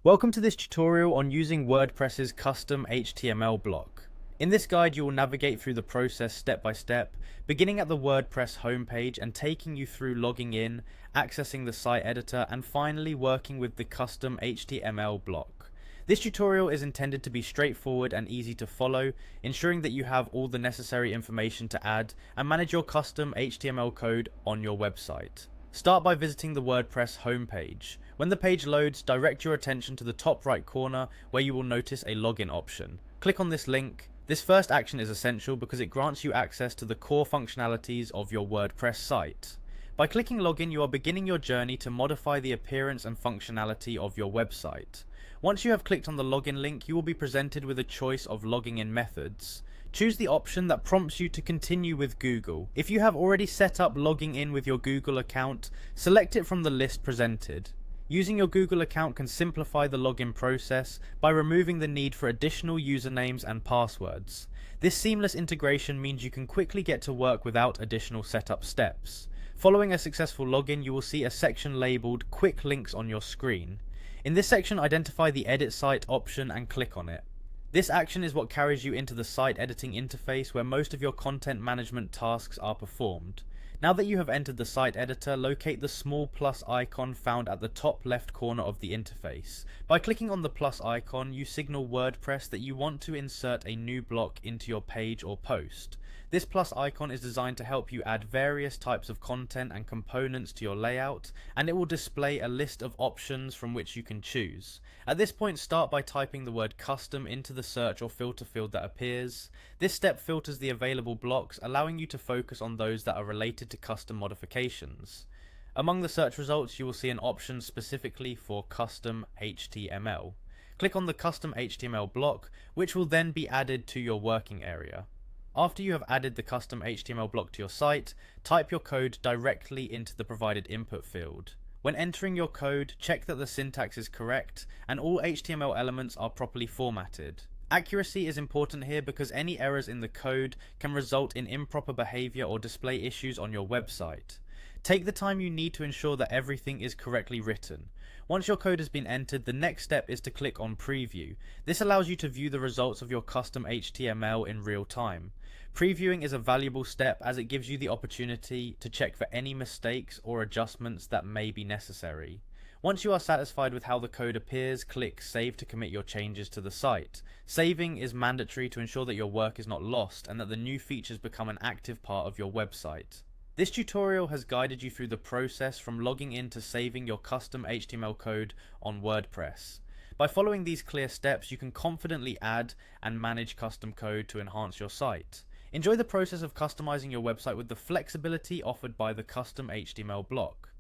Welcome to this tutorial on using WordPress's custom HTML block. In this guide you will navigate through the process step by step, beginning at the WordPress homepage and taking you through logging in, accessing the site editor, and finally working with the custom HTML block. This tutorial is intended to be straightforward and easy to follow, ensuring that you have all the necessary information to add and manage your custom HTML code on your website. Start by visiting the WordPress homepage. When the page loads, direct your attention to the top right corner where you will notice a login option. Click on this link. This first action is essential because it grants you access to the core functionalities of your WordPress site. By clicking login, you are beginning your journey to modify the appearance and functionality of your website. Once you have clicked on the login link, you will be presented with a choice of logging in methods. Choose the option that prompts you to continue with Google. If you have already set up logging in with your Google account, select it from the list presented. Using your Google account can simplify the login process by removing the need for additional usernames and passwords. This seamless integration means you can quickly get to work without additional setup steps. Following a successful login, you will see a section labeled Quick Links on your screen. In this section, identify the Edit Site option and click on it. This action is what carries you into the site editing interface where most of your content management tasks are performed. Now that you have entered the site editor, locate the small plus icon found at the top left corner of the interface. By clicking on the plus icon, you signal WordPress that you want to insert a new block into your page or post. This plus icon is designed to help you add various types of content and components to your layout, and it will display a list of options from which you can choose. At this point, start by typing the word custom into the search or filter field that appears. This step filters the available blocks, allowing you to focus on those that are related to custom modifications. Among the search results, you will see an option specifically for custom HTML. Click on the custom HTML block, which will then be added to your working area. After you have added the custom HTML block to your site, type your code directly into the provided input field. When entering your code, check that the syntax is correct and all HTML elements are properly formatted. Accuracy is important here because any errors in the code can result in improper behavior or display issues on your website. Take the time you need to ensure that everything is correctly written. Once your code has been entered, the next step is to click on Preview. This allows you to view the results of your custom HTML in real time. Previewing is a valuable step as it gives you the opportunity to check for any mistakes or adjustments that may be necessary. Once you are satisfied with how the code appears, click Save to commit your changes to the site. Saving is mandatory to ensure that your work is not lost and that the new features become an active part of your website. This tutorial has guided you through the process from logging in to saving your custom HTML code on WordPress. By following these clear steps, you can confidently add and manage custom code to enhance your site. Enjoy the process of customizing your website with the flexibility offered by the custom HTML block.